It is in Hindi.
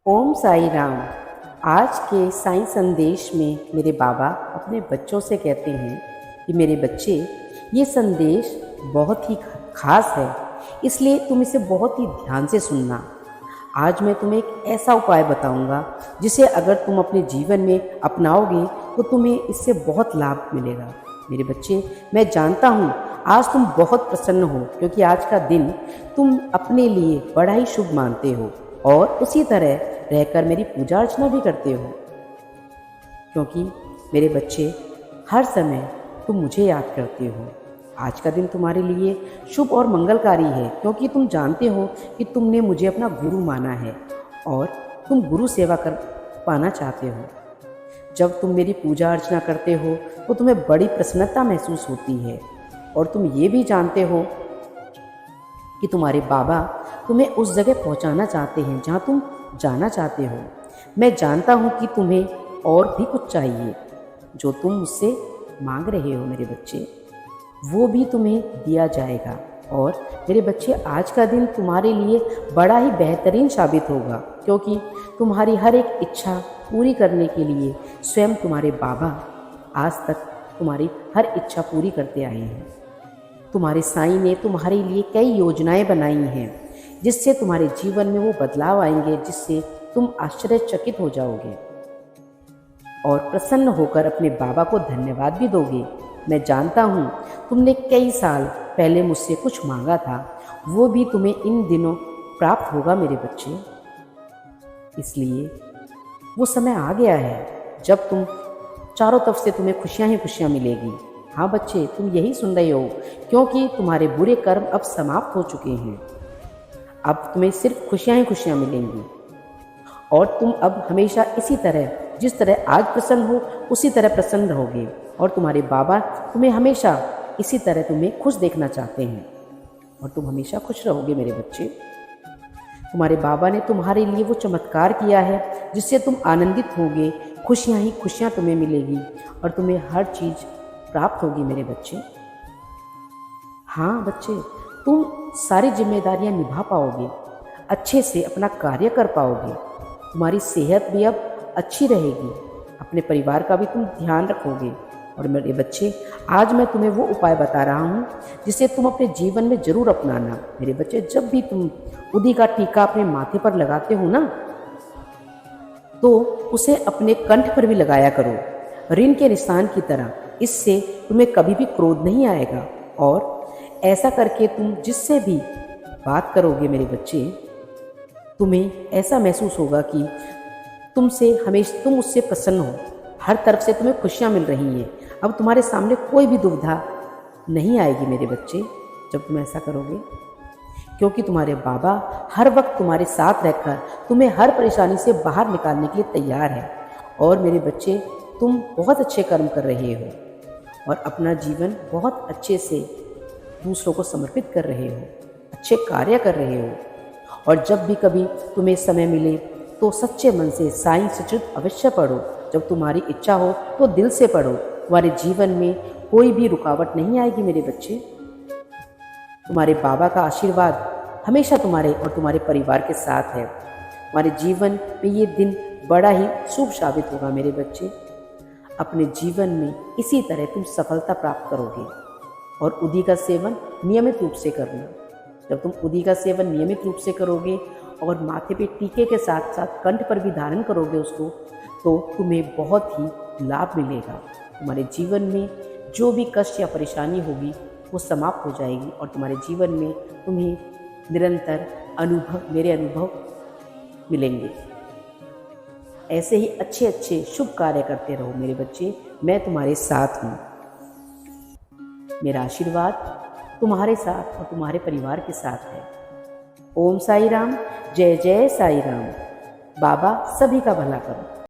ओम साई राम। आज के साईं संदेश में मेरे बाबा अपने बच्चों से कहते हैं कि मेरे बच्चे, ये संदेश बहुत ही खास है, इसलिए तुम इसे बहुत ही ध्यान से सुनना। आज मैं तुम्हें एक ऐसा उपाय बताऊंगा जिसे अगर तुम अपने जीवन में अपनाओगे तो तुम्हें इससे बहुत लाभ मिलेगा। मेरे बच्चे, मैं जानता हूँ आज तुम बहुत प्रसन्न हो क्योंकि आज का दिन तुम अपने लिए बड़ा ही शुभ मानते हो और उसी तरह रहकर मेरी पूजा अर्चना भी करते हो। क्योंकि मेरे बच्चे, हर समय तुम मुझे याद करते हो। आज का दिन तुम्हारे लिए शुभ और मंगलकारी है क्योंकि तुम जानते हो कि तुमने मुझे अपना गुरु माना है और तुम गुरु सेवा कर पाना चाहते हो। जब तुम मेरी पूजा अर्चना करते हो तो तुम्हें बड़ी प्रसन्नता महसूस होती है और तुम ये भी जानते हो कि तुम्हारे बाबा तुम्हें उस जगह पहुंचाना चाहते हैं जहां तुम जाना चाहते हो। मैं जानता हूं कि तुम्हें और भी कुछ चाहिए। जो तुम मुझसे मांग रहे हो मेरे बच्चे, वो भी तुम्हें दिया जाएगा। और मेरे बच्चे, आज का दिन तुम्हारे लिए बड़ा ही बेहतरीन साबित होगा क्योंकि तुम्हारी हर एक इच्छा पूरी करने के लिए स्वयं तुम्हारे बाबा आज तक तुम्हारी हर इच्छा पूरी करते आए हैं। तुम्हारे साईं ने तुम्हारे लिए कई योजनाएं बनाई हैं जिससे तुम्हारे जीवन में वो बदलाव आएंगे जिससे तुम आश्चर्यचकित हो जाओगे और प्रसन्न होकर अपने बाबा को धन्यवाद भी दोगे। मैं जानता हूँ तुमने कई साल पहले मुझसे कुछ मांगा था, वो भी तुम्हें इन दिनों प्राप्त होगा मेरे बच्चे। इसलिए वो समय आ गया है जब तुम चारों तरफ से तुम्हें खुशियाँ ही खुशियाँ मिलेगी। हाँ बच्चे, तुम यही सुन रहे हो क्योंकि तुम्हारे बुरे कर्म अब समाप्त हो चुके हैं। अब तुम्हें सिर्फ खुशियाँ ही खुशियाँ मिलेंगी और तुम अब हमेशा इसी तरह, जिस तरह आज प्रसन्न हो उसी तरह प्रसन्न रहोगे और तुम्हारे बाबा तुम्हें हमेशा इसी तरह तुम्हें खुश देखना चाहते हैं और तुम हमेशा खुश रहोगे मेरे बच्चे। तुम्हारे बाबा ने तुम्हारे लिए वो चमत्कार किया है जिससे तुम आनंदित होगे, खुशियाँ ही खुशियाँ तुम्हें मिलेगी और तुम्हें हर चीज़ प्राप्त होगी मेरे बच्चे। हाँ बच्चे, तुम सारी जिम्मेदारियां निभा पाओगे, अच्छे से अपना कार्य कर पाओगे, तुम्हारी सेहत भी अब अच्छी रहेगी, अपने परिवार का भी तुम ध्यान रखोगे। और मेरे बच्चे, आज मैं तुम्हें वो उपाय बता रहा हूँ जिसे तुम अपने जीवन में जरूर अपनाना। मेरे बच्चे, जब भी तुम उदी का टीका अपने माथे पर लगाते हो ना, तो उसे अपने कंठ पर भी लगाया करो, ऋण के निशान की तरह। इससे तुम्हें कभी भी क्रोध नहीं आएगा और ऐसा करके तुम जिससे भी बात करोगे मेरे बच्चे, तुम्हें ऐसा महसूस होगा कि तुम उससे प्रसन्न हो, हर तरफ से तुम्हें खुशियाँ मिल रही हैं। अब तुम्हारे सामने कोई भी दुविधा नहीं आएगी मेरे बच्चे जब तुम ऐसा करोगे, क्योंकि तुम्हारे बाबा हर वक्त तुम्हारे साथ रहकर तुम्हें हर परेशानी से बाहर निकालने के लिए तैयार है। और मेरे बच्चे, तुम बहुत अच्छे कर्म कर रहे हो और अपना जीवन बहुत अच्छे से दूसरों को समर्पित कर रहे हो, अच्छे कार्य कर रहे हो। और जब भी कभी तुम्हें समय मिले तो सच्चे मन से साईं सचरित अवश्य पढ़ो। जब तुम्हारी इच्छा हो तो दिल से पढ़ो। तुम्हारे जीवन में कोई भी रुकावट नहीं आएगी मेरे बच्चे। तुम्हारे बाबा का आशीर्वाद हमेशा तुम्हारे और तुम्हारे परिवार के साथ है। तुम्हारे जीवन में ये दिन बड़ा ही शुभ साबित होगा मेरे बच्चे। अपने जीवन में इसी तरह तुम सफलता प्राप्त करोगे। और उदी का सेवन नियमित रूप से करना। जब तुम उदी का सेवन नियमित रूप से करोगे और माथे पे टीके के साथ साथ कंठ पर भी धारण करोगे उसको, तो तुम्हें बहुत ही लाभ मिलेगा। तुम्हारे जीवन में जो भी कष्ट या परेशानी होगी वो समाप्त हो जाएगी और तुम्हारे जीवन में तुम्हें निरंतर मेरे अनुभव मिलेंगे। ऐसे ही अच्छे अच्छे शुभ कार्य करते रहो मेरे बच्चे, मैं तुम्हारे साथ हूँ। मेरा आशीर्वाद तुम्हारे साथ और तुम्हारे परिवार के साथ है। ओम साई राम। जय जय साई राम। बाबा सभी का भला करो।